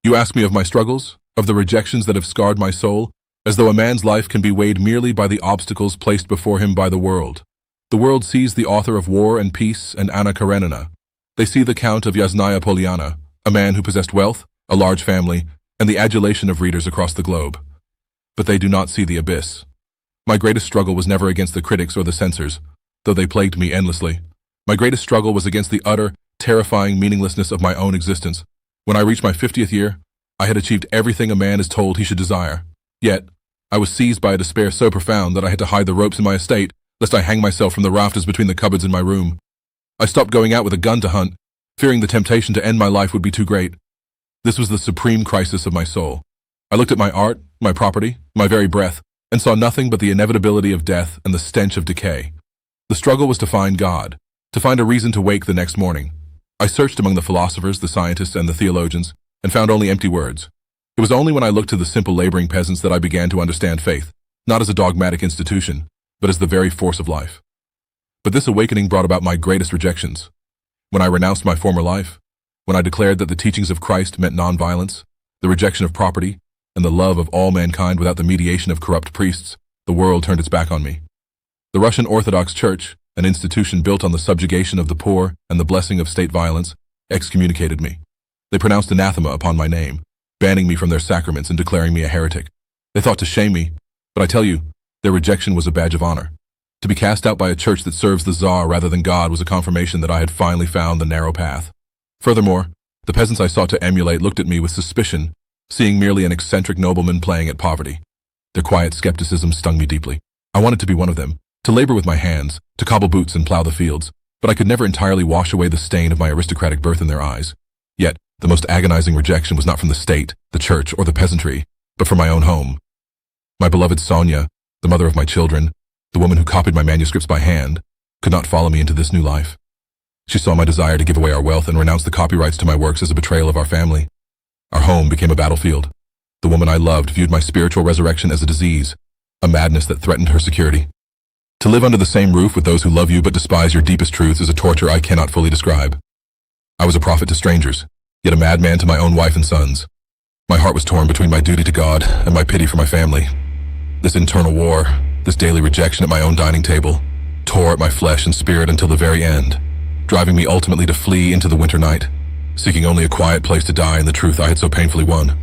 You ask me of my struggles, of the rejections that have scarred my soul, as though a man's life can be weighed merely by the obstacles placed before him by the world. The world sees the author of War and Peace and Anna Karenina. They see the Count of Yasnaya Polyana, a man who possessed wealth, a large family, and the adulation of readers across the globe. But they do not see the abyss. My greatest struggle was never against the critics or the censors, though they plagued me endlessly. My greatest struggle was against the utter, terrifying meaninglessness of my own existence. When I reached my 50th year, I had achieved everything a man is told he should desire. Yet, I was seized by a despair so profound that I had to hide the ropes in my estate, lest I hang myself from the rafters between the cupboards in my room. I stopped going out with a gun to hunt, fearing the temptation to end my life would be too great. This was the supreme crisis of my soul. I looked at my art, my property, my very breath, and saw nothing but the inevitability of death and the stench of decay. The struggle was to find God, to find a reason to wake the next morning. I searched among the philosophers, the scientists, and the theologians, and found only empty words. It was only when I looked to the simple laboring peasants that I began to understand faith, not as a dogmatic institution, but as the very force of life. But this awakening brought about my greatest rejections. When I renounced my former life, when I declared that the teachings of Christ meant nonviolence, the rejection of property, and the love of all mankind without the mediation of corrupt priests, the world turned its back on me. The Russian Orthodox Church, an institution built on the subjugation of the poor and the blessing of state violence, excommunicated me. They pronounced anathema upon my name, banning me from their sacraments and declaring me a heretic. They thought to shame me, but I tell you, their rejection was a badge of honor. To be cast out by a church that serves the Tsar rather than God was a confirmation that I had finally found the narrow path. Furthermore, the peasants I sought to emulate looked at me with suspicion, seeing merely an eccentric nobleman playing at poverty. Their quiet skepticism stung me deeply. I wanted to be one of them, to labor with my hands, to cobble boots and plow the fields, but I could never entirely wash away the stain of my aristocratic birth in their eyes. Yet, the most agonizing rejection was not from the state, the church, or the peasantry, but from my own home. My beloved Sonia, the mother of my children, the woman who copied my manuscripts by hand, could not follow me into this new life. She saw my desire to give away our wealth and renounce the copyrights to my works as a betrayal of our family. Our home became a battlefield. The woman I loved viewed my spiritual resurrection as a disease, a madness that threatened her security. To live under the same roof with those who love you but despise your deepest truths is a torture I cannot fully describe. I was a prophet to strangers, yet a madman to my own wife and sons. My heart was torn between my duty to God and my pity for my family. This internal war, this daily rejection at my own dining table, tore at my flesh and spirit until the very end, driving me ultimately to flee into the winter night, seeking only a quiet place to die in the truth I had so painfully won.